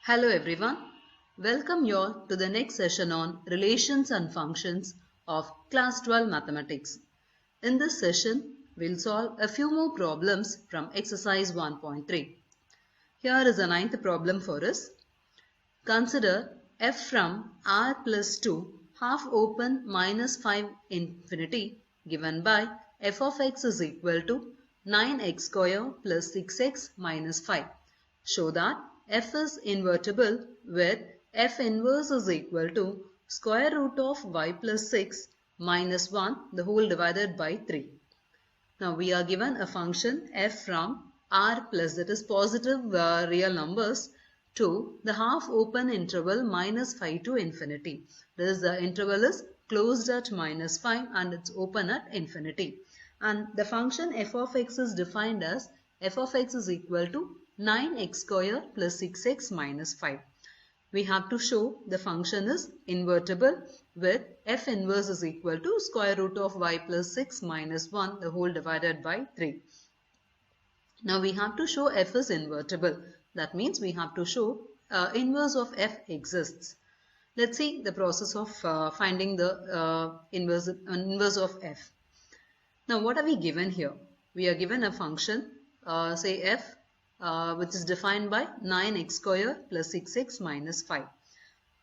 Hello everyone, welcome you all to the next session on relations and functions of class 12 mathematics. In this session, we'll solve a few more problems from exercise 1.3. Here is a ninth problem for us. Consider f from r plus 2 half open minus 5 infinity given by f of x is equal to 9x square plus 6x minus 5. Show that f is invertible with f inverse is equal to square root of y plus 6 minus 1 the whole divided by 3. Now we are given a function f from r plus, that is positive real numbers, to the half open interval minus 5 to infinity. That is, the interval is closed at minus 5 and it's open at infinity. And the function f of x is defined as f of x is equal to 9x square plus 6x minus 5. We have to show the function is invertible with f inverse is equal to square root of y plus 6 minus 1 the whole divided by 3. Now we have to show f is invertible. That means we have to show inverse of f exists. Let's see the process of finding the inverse of f. Now what are we given here? We are given a function, say f, which is defined by 9x square plus 6x minus 5.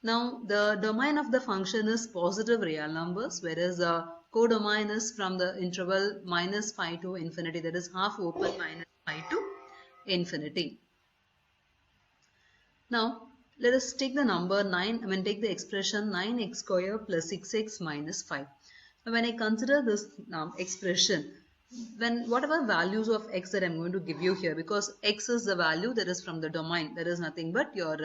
Now the domain of the function is positive real numbers, whereas the codomain is from the interval minus 5 to infinity, that is half open minus 5 to infinity. Now let us take the number 9, take the expression 9x square plus 6x minus 5. Now when I consider this expression, when whatever values of x that I'm going to give you here, because x is the value that is from the domain, that is nothing but your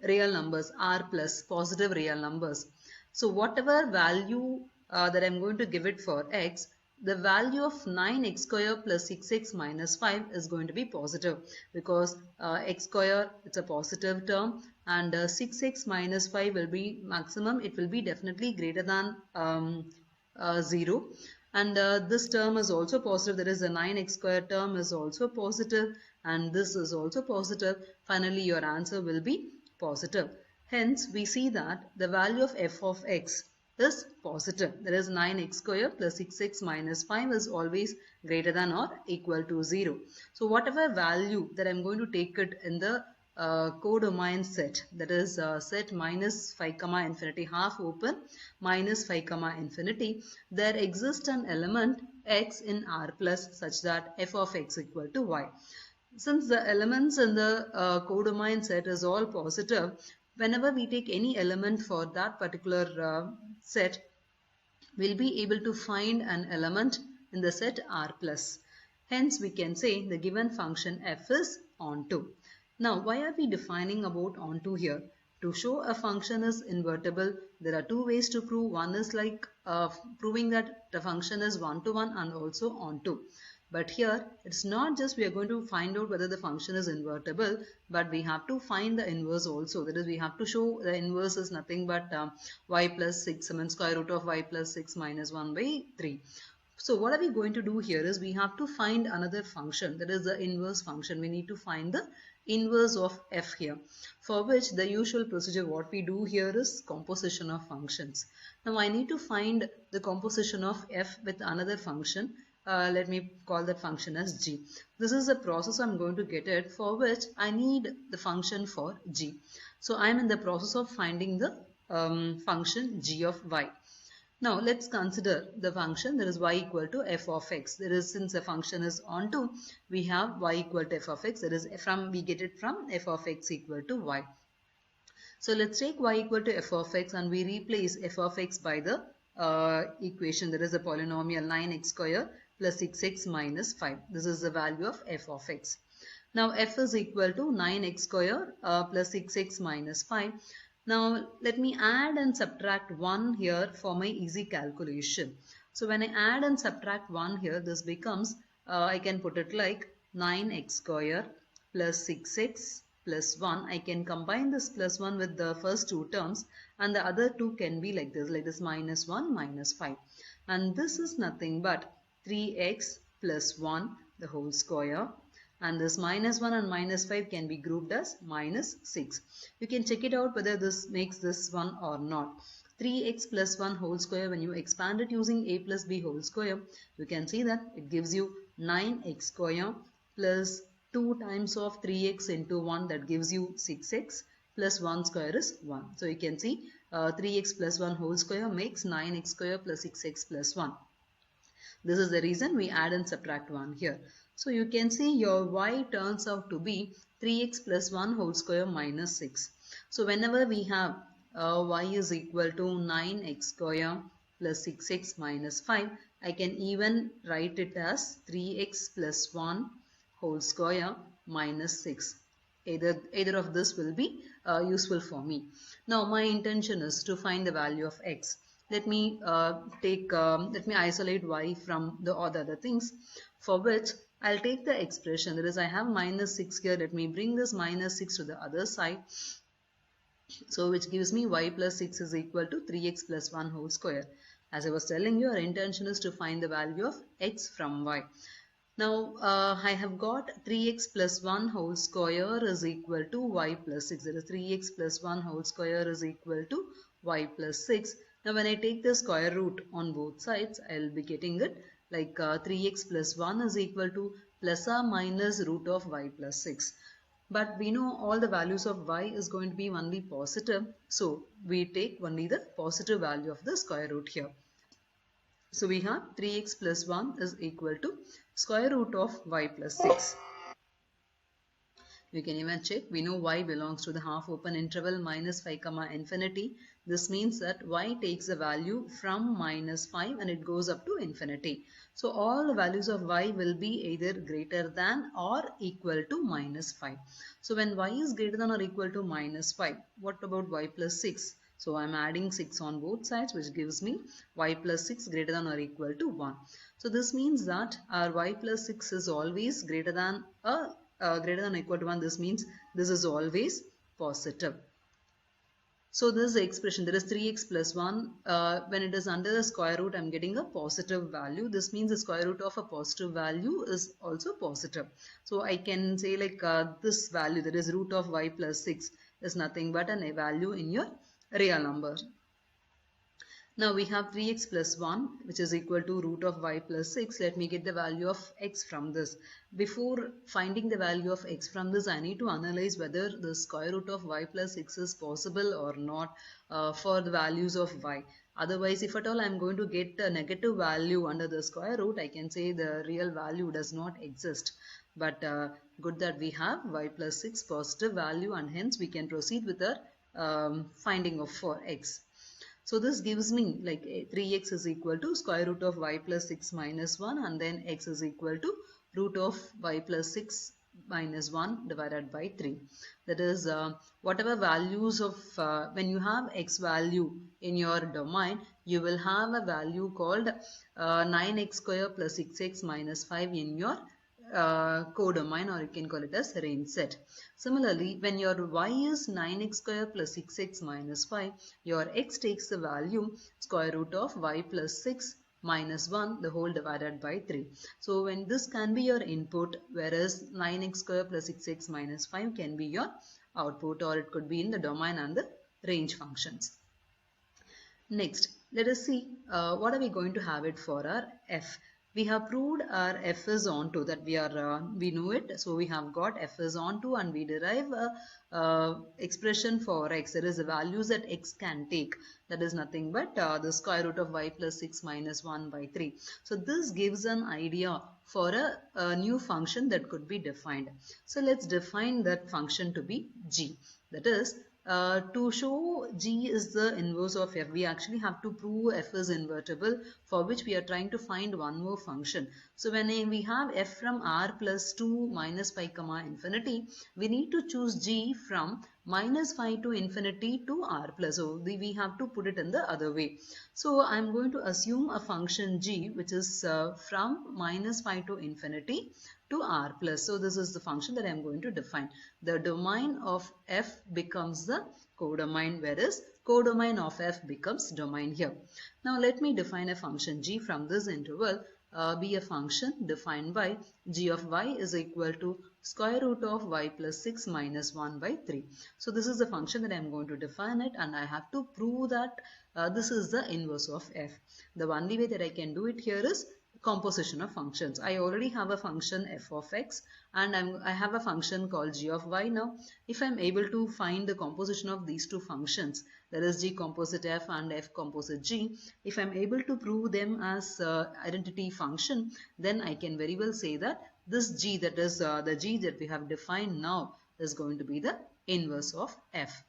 real numbers, r plus positive real numbers. So whatever value that I'm going to give it for x, the value of 9x square plus 6x minus 5 is going to be positive, because x square, it's a positive term, and 6x minus 5 will be maximum, it will be definitely greater than 0. And this term is also positive, that is the 9x square term is also positive, and this is also positive. Finally your answer will be positive. Hence we see that the value of f of x is positive, that is 9x square plus 6x minus 5 is always greater than or equal to 0. So whatever value that I'm going to take it in the codomain set, that is set minus 5 comma infinity, half open minus 5 comma infinity, there exists an element x in r plus such that f of x equal to y. Since the elements in the codomain set is all positive, whenever we take any element for that particular set, we'll be able to find an element in the set r plus. Hence we can say the given function f is onto. Now why are we defining about onto here? To show a function is invertible, there are two ways to prove. One is like proving that the function is one-to-one and also onto. But here it's not just we are going to find out whether the function is invertible, but we have to find the inverse also. That is, we have to show the inverse is nothing but y plus 6, square root of y plus 6 minus 1 by 3. So what are we going to do here is we have to find another function, that is the inverse function. We need to find the inverse of f here, for which the usual procedure what we do here is composition of functions. Now I need to find the composition of f with another function. Let me call that function as g. This is the process I'm going to get it, for which I need the function for g. So I'm in the process of finding the function g of y. Now let's consider the function, that is y equal to f of x. That is, since the function is onto, we have y equal to f of x. That is, we get it from f of x equal to y. So let's take y equal to f of x and we replace f of x by the equation, that is the polynomial 9x square plus 6x minus 5. This is the value of f of x. Now f is equal to 9x square plus 6x minus 5. Now let me add and subtract 1 here for my easy calculation. So when I add and subtract 1 here, this becomes, I can put it like 9x square plus 6x plus 1. I can combine this plus 1 with the first two terms, and the other two can be like this minus 1 minus 5. And this is nothing but 3x plus 1 the whole square and this minus 1 and minus 5 can be grouped as minus 6. You can check it out whether this makes this one or not. 3x plus 1 whole square, when you expand it using a plus b whole square, you can see that it gives you 9x square plus 2 times of 3x into 1, that gives you 6x, plus 1 square is 1. So you can see 3x plus 1 whole square makes 9x square plus 6x plus 1. This is the reason we add and subtract 1 here. So you can see your y turns out to be 3x plus 1 whole square minus 6. So whenever we have y is equal to 9x square plus 6x minus 5, I can even write it as 3x plus 1 whole square minus 6. Either of this will be useful for me. Now my intention is to find the value of x. Let me isolate y from all the other things, for which I'll take the expression, that is I have minus 6 here. Let me bring this minus 6 to the other side. So which gives me y plus 6 is equal to 3x plus 1 whole square. As I was telling you, our intention is to find the value of x from y. Now I have got 3x plus 1 whole square is equal to y plus 6. That is 3x plus 1 whole square is equal to y plus 6. Now when I take the square root on both sides, I will be getting it like 3x plus 1 is equal to plus or minus root of y plus 6. But we know all the values of y is going to be only positive. So we take only the positive value of the square root here. So we have 3x plus 1 is equal to square root of y plus 6. You can even check. We know y belongs to the half open interval minus 5 comma infinity. This means that y takes the value from minus 5 and it goes up to infinity. So all the values of y will be either greater than or equal to minus 5. So when y is greater than or equal to minus 5, what about y plus 6? So I am adding 6 on both sides, which gives me y plus 6 greater than or equal to 1. So this means that our y plus 6 is always greater than or equal to 1. This means this is always positive. So this is the expression, there is 3x plus 1. When it is under the square root, I am getting a positive value. This means the square root of a positive value is also positive. So I can say like this value, that is root of y plus 6, is nothing but a value in your real number. Now we have 3x plus 1, which is equal to root of y plus 6. Let me get the value of x from this. Before finding the value of x from this, I need to analyze whether the square root of y plus 6 is possible or not for the values of y. Otherwise, if at all I am going to get a negative value under the square root, I can say the real value does not exist. But good that we have y plus 6 positive value, and hence we can proceed with our finding of for x. So this gives me like 3x is equal to square root of y plus 6 minus 1, and then x is equal to root of y plus 6 minus 1 divided by 3. That is whatever values of when you have x value in your domain, you will have a value called 9x square plus 6x minus 5 in your codomain, or you can call it as range set. Similarly, when your y is 9x square plus 6x minus 5, your x takes the value square root of y plus 6 minus 1 the whole divided by 3. So when this can be your input, whereas 9x square plus 6x minus 5 can be your output, or it could be in the domain and the range functions. Next, let us see what are we going to have it for our f. We have proved our f is onto, that we know it. So we have got f is onto, and we derive a expression for x. There is the values that x can take. That is nothing but the square root of y plus 6 minus 1 by 3. So this gives an idea for a new function that could be defined. So let's define that function to be g. That is, to show g is the inverse of f, we actually have to prove f is invertible, for which we are trying to find one more function. So when we have f from r plus 2 minus pi comma infinity, we need to choose g from minus 5 to infinity to r plus. So we have to put it in the other way. So I am going to assume a function g which is from minus 5 to infinity to r plus. So this is the function that I am going to define. The domain of f becomes the codomain, whereas codomain of f becomes domain here. Now let me define a function g from this interval. be a function defined by g of y is equal to square root of y plus 6 minus 1 by 3. So this is the function that I am going to define it, and I have to prove that this is the inverse of f. The only way that I can do it here is composition of functions. I already have a function f of x, and I have a function called g of y. Now if I'm able to find the composition of these two functions, that is g composite f and f composite g, if I'm able to prove them as identity function, then I can very well say that this g, that is the g that we have defined now, is going to be the inverse of f.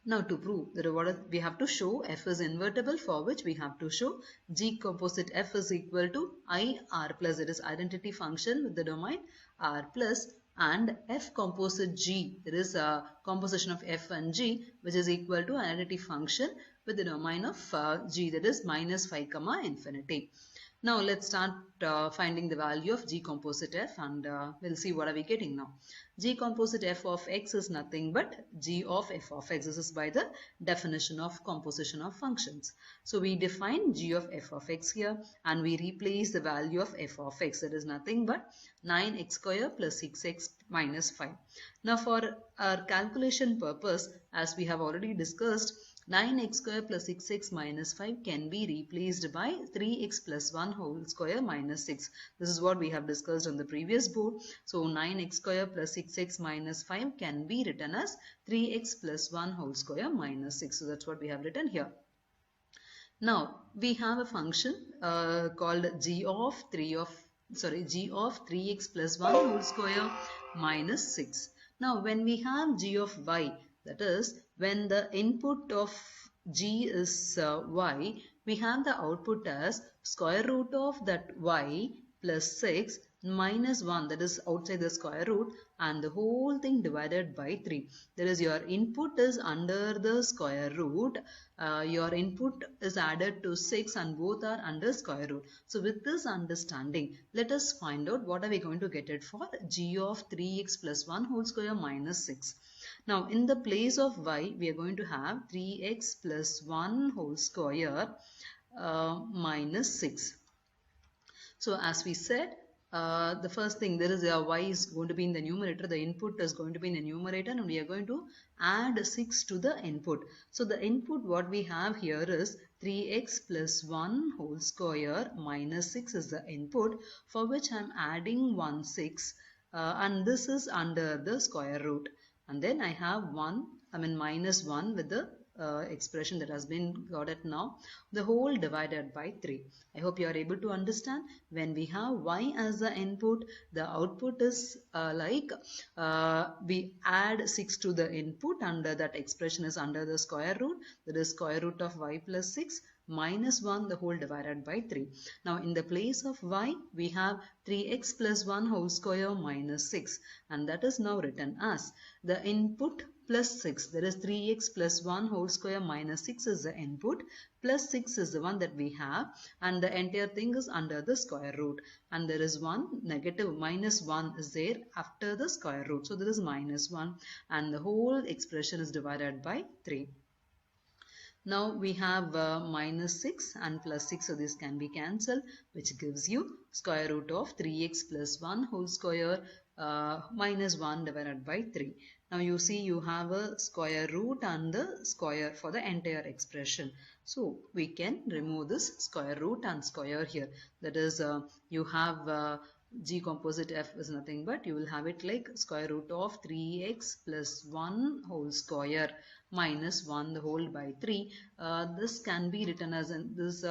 Now to prove that we have to show f is invertible, for which we have to show g composite f is equal to I r plus, it is identity function with the domain r plus, and f composite g, it is a composition of f and g, which is equal to identity function with the domain of g, that is minus 5 comma infinity. Now let's start finding the value of g composite f, and we'll see what are we getting now. G composite f of x is nothing but g of f of x. This is by the definition of composition of functions. So we define g of f of x here, and we replace the value of f of x, that is nothing but 9x square plus 6x minus 5. Now for our calculation purpose, as we have already discussed, 9x square plus 6x minus 5 can be replaced by 3x plus 1 whole square minus 6. This is what we have discussed on the previous board. So 9x square plus 6x minus 5 can be written as 3x plus 1 whole square minus 6. So that's what we have written here. Now we have a function called g of 3x plus 1 whole square minus 6. Now when we have g of y, that is when the input of g is y, we have the output as square root of that y plus 6 minus 1, that is outside the square root, and the whole thing divided by 3. That is, your input is under the square root, your input is added to 6, and both are under square root. So with this understanding, let us find out what are we going to get it for g of 3x plus 1 whole square minus 6. Now in the place of y, we are going to have 3x plus 1 whole square minus 6. So as we said, the first thing, there is a y is going to be in the numerator, the input is going to be in the numerator, and we are going to add 6 to the input. So the input what we have here is 3x plus 1 whole square minus 6 is the input, for which I am adding 1 6, and this is under the square root. And then I have minus 1 with the expression that has been got it now, the whole divided by 3. I hope you are able to understand. When we have y as the input, the output is we add 6 to the input, and that expression is under the square root, that is square root of y plus 6 minus 1 the whole divided by 3. Now in the place of y, we have 3x plus 1 whole square minus 6, and that is now written as the input plus 6, that is 3x plus 1 whole square minus 6 is the input, plus 6 is the one that we have, and the entire thing is under the square root, and there is one negative, minus 1 is there after the square root, so there is minus 1, and the whole expression is divided by 3. Now we have minus 6 and plus 6, so this can be cancelled, which gives you square root of 3x plus 1 whole square minus 1 divided by 3. Now you see you have a square root and the square for the entire expression. So we can remove this square root and square here. That is, you have g composite f is nothing but you will have it like square root of 3x plus 1 whole square minus 1 the whole by 3. This can be written as this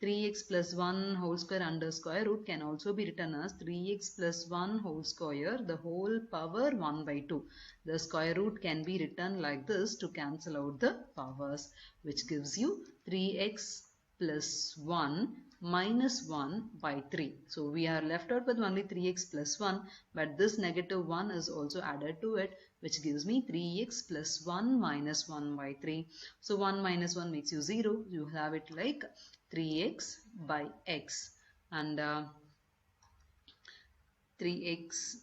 3x plus 1 whole square under square root can also be written as 3x plus 1 whole square the whole power 1 by 2. The square root can be written like this to cancel out the powers, which gives you 3x plus 1 minus 1 by 3. So we are left out with only 3x plus 1, but this negative 1 is also added to it, which gives me 3x plus 1 minus 1 by 3. So 1 minus 1 makes you 0. You have it like 3x by x, and 3x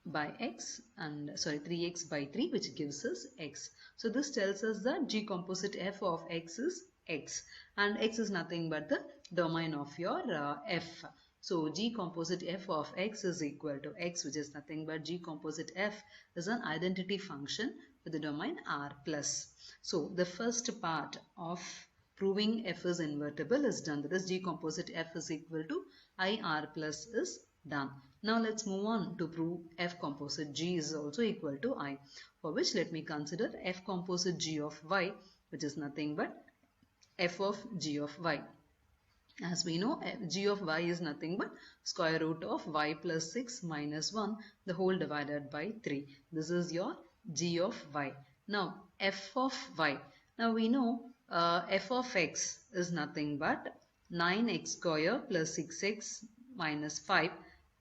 by x, and 3x by 3, which gives us x. So this tells us that g composite f of x is x, and x is nothing but the domain of your f. So G composite f of x is equal to x, which is nothing but G composite f is an identity function with the domain R plus. So the first part of proving f is invertible is done. That is G composite f is equal to IR plus is done. Now let's move on to prove f composite g is also equal to I, for which let me consider f composite g of y, which is nothing but f of g of y. As we know, g of y is nothing but square root of y plus 6 minus 1 the whole divided by 3. This is your g of y. Now f of y. Now we know f of x is nothing but 9x square plus 6x minus 5.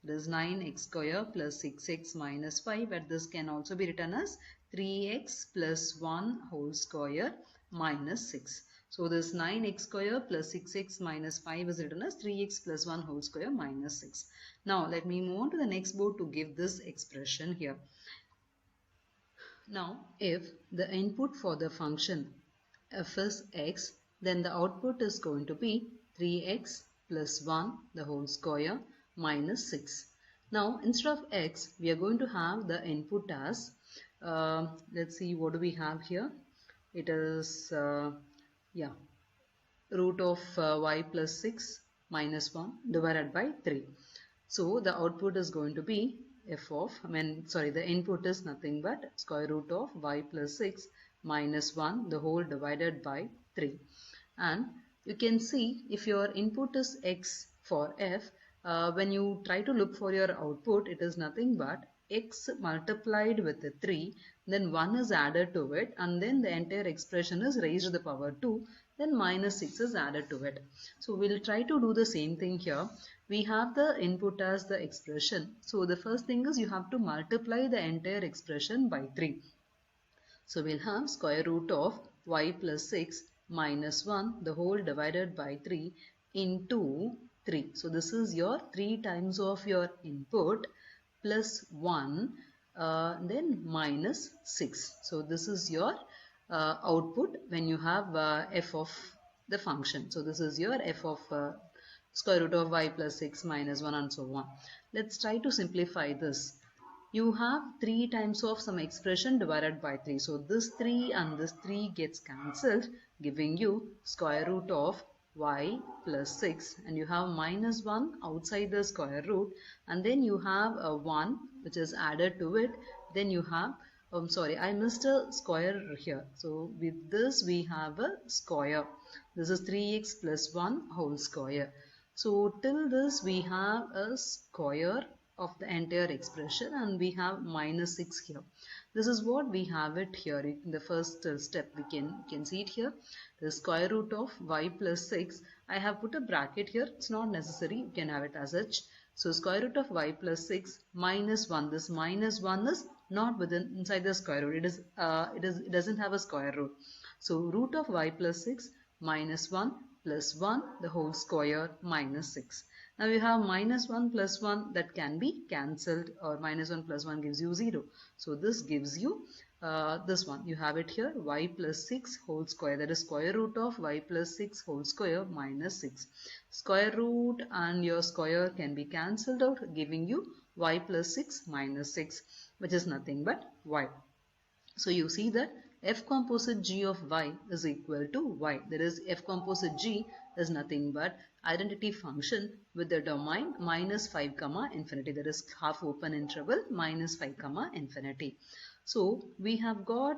It is 9x square plus 6x minus 5, but this can also be written as 3x plus 1 whole square minus 6. So this 9x square plus 6x minus 5 is written as 3x plus 1 whole square minus 6. Now let me move on to the next board to give this expression here. Now if the input for the function f is x, then the output is going to be 3x plus 1 the whole square minus 6. Now instead of x, we are going to have the input as, let's see, what do we have here? It is root of y plus 6 minus 1 divided by 3. So the output is going to be f of, the input is nothing but square root of y plus 6 minus 1 the whole divided by 3. And you can see if your input is x for f, when you try to look for your output, it is nothing but x multiplied with the 3, then 1 is added to it, and then the entire expression is raised to the power 2, then minus 6 is added to it. So we'll try to do the same thing here. We have the input as the expression. So the first thing is you have to multiply the entire expression by 3. So we'll have square root of y plus 6 minus 1 the whole divided by 3 into 3. So this is your 3 times of your input plus 1 then minus 6. So this is your output when you have f of the function. So this is your f of square root of y plus 6 minus 1 and so on. Let's try to simplify this. You have 3 times of some expression divided by 3. So this 3 and this 3 gets cancelled, giving you square root of y plus 6, and you have minus 1 outside the square root, and then you have a 1 which is added to it. Then you have, I missed a square here. So with this we have a square. This is 3x plus 1 whole square. So till this we have a square of the entire expression, and we have minus 6 here. This is what we have it here. In the first step we can see it here. The square root of y plus 6. I have put a bracket here. It's not necessary. You can have it as such. So square root of y plus 6 minus 1. This minus 1 is not inside the square root. It doesn't have a square root. So root of y plus 6 minus 1 plus 1 the whole square minus 6. Now you have minus 1 plus 1 that can be cancelled, or minus 1 plus 1 gives you 0. So this gives you this one. You have it here, y plus 6 whole square, that is square root of y plus 6 whole square minus 6. Square root and your square can be cancelled out, giving you y plus 6 minus 6, which is nothing but y. So you see that f composite g of y is equal to y. That is, f composite g is nothing but identity function with the domain minus 5 comma infinity. That is half open interval minus 5 comma infinity. So we have got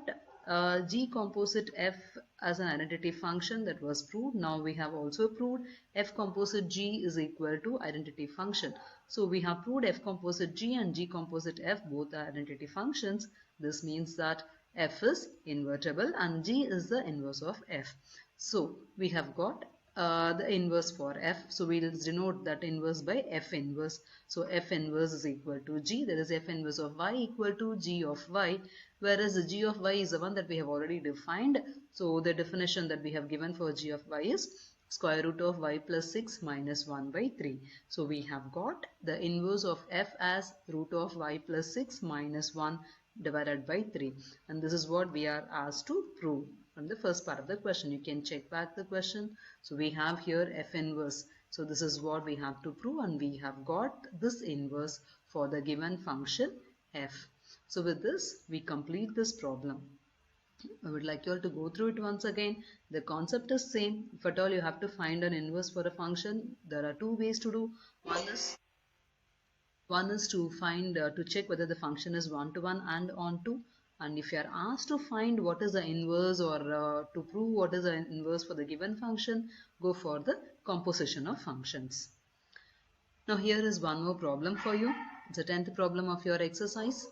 g composite f as an identity function that was proved. Now we have also proved f composite g is equal to identity function. So we have proved f composite g and g composite f both are identity functions. This means that f is invertible and g is the inverse of f. So we have got the inverse for f. So we will denote that inverse by f inverse. So f inverse is equal to g. That is f inverse of y equal to g of y. Whereas the g of y is the one that we have already defined. So the definition that we have given for g of y is square root of y plus 6 minus 1 by 3. So we have got the inverse of f as root of y plus 6 minus 1 divided by 3. And this is what we are asked to prove. from the first part of the question. You can check back the question. So we have here f inverse. So this is what we have to prove, and we have got this inverse for the given function f. So with this, we complete this problem. I would like you all to go through it once again. The concept is same. If at all you have to find an inverse for a function, there are two ways to do. One is to find to check whether the function is one-to-one and onto. And if you are asked to find what is the inverse or to prove what is the inverse for the given function, go for the composition of functions. Now here is one more problem for you. It's the 10th problem of your exercise.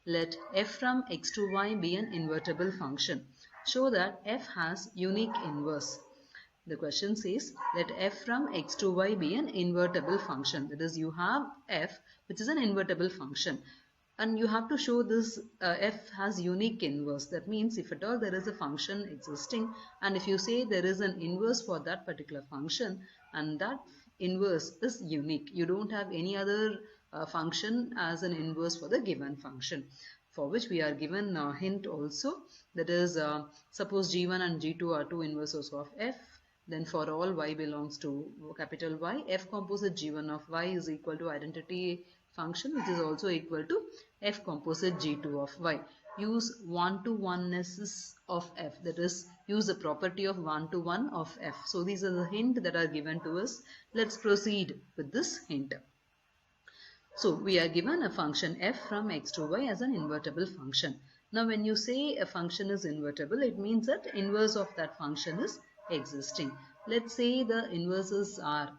Let f from x to y be an invertible function. Show that f has unique inverse. The question says, let f from x to y be an invertible function. That is, you have f which is an invertible function. And you have to show this f has unique inverse. That means if at all there is a function existing, and if you say there is an inverse for that particular function, and that inverse is unique, you don't have any other function as an inverse for the given function, for which we are given a hint also. That is, suppose g1 and g2 are two inverses of f, then for all y belongs to capital Y, f composite g1 of y is equal to identity function, which is also equal to f composite g2 of y. Use one-to-oneness of f, that is, use the property of one-to-one of f. So these are the hint that are given to us. Let's proceed with this hint. So we are given a function f from x to y as an invertible function. Now when you say a function is invertible, it means that inverse of that function is existing. Let's say the inverses are,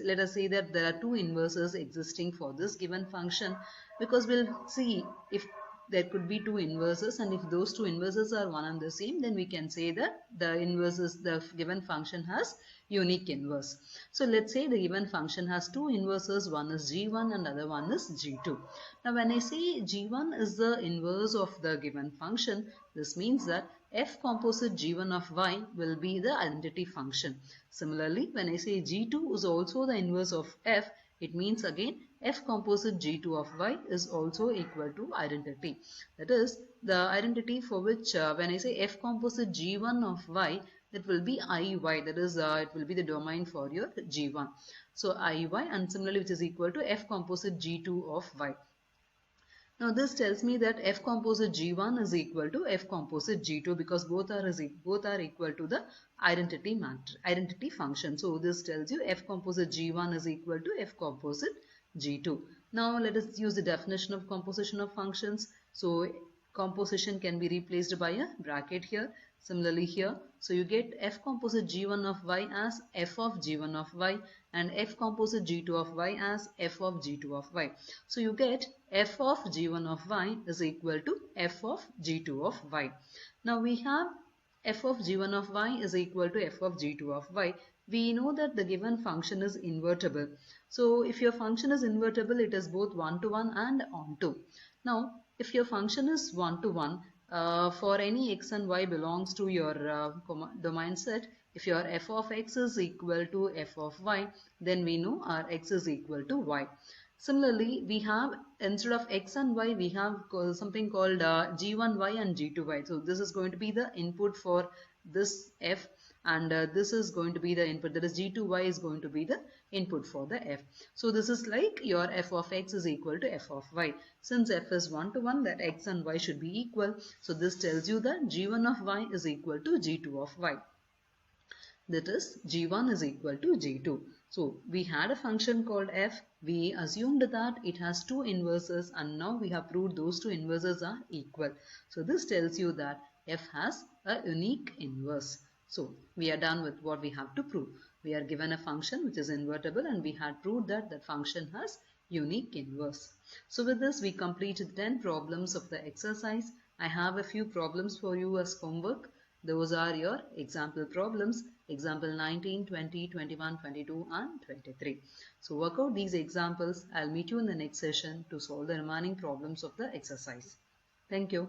let us say that there are two inverses existing for this given function, because we'll see if there could be two inverses, and if those two inverses are one and the same, then we can say that the given function has unique inverse. So let's say the given function has two inverses, one is g1 and other one is g2. Now when I say g1 is the inverse of the given function, this means that f composite g1 of y will be the identity function. Similarly, when I say g2 is also the inverse of f, it means again f composite g2 of y is also equal to identity. That is, the identity for which when I say f composite g1 of y, that will be iy, that is, it will be the domain for your g1. So iy, and similarly which is equal to f composite g2 of y. Now this tells me that f composite g1 is equal to f composite g2, because both are equal to the identity function. So this tells you f composite g1 is equal to f composite g2. Now let us use the definition of composition of functions. So composition can be replaced by a bracket here. Similarly here, so you get f composite g1 of y as f of g1 of y, and f composite g2 of y as f of g2 of y. So you get f of g1 of y is equal to f of g2 of y. Now we have f of g1 of y is equal to f of g2 of y. We know that the given function is invertible. So if your function is invertible, it is both one-to-one and onto. Now if your function is one-to-one, for any x and y belongs to your domain set, if your f of x is equal to f of y, then we know our x is equal to y. Similarly, we have, instead of x and y, we have something called g1y and g2y. So this is going to be the input for this f, and this is going to be the input, that is g2y is going to be the input for the f. So this is like your f of x is equal to f of y. Since f is one-to-one, that x and y should be equal. So this tells you that g1 of y is equal to g2 of y. That is, g1 is equal to g2. So we had a function called f. We assumed that it has two inverses, and now we have proved those two inverses are equal. So this tells you that f has a unique inverse. So we are done with what we have to prove. We are given a function which is invertible, and we had proved that that function has unique inverse. So with this, we completed 10 problems of the exercise. I have a few problems for you as homework. Those are your example problems, example 19, 20, 21, 22 and 23. So work out these examples. I'll meet you in the next session to solve the remaining problems of the exercise. Thank you.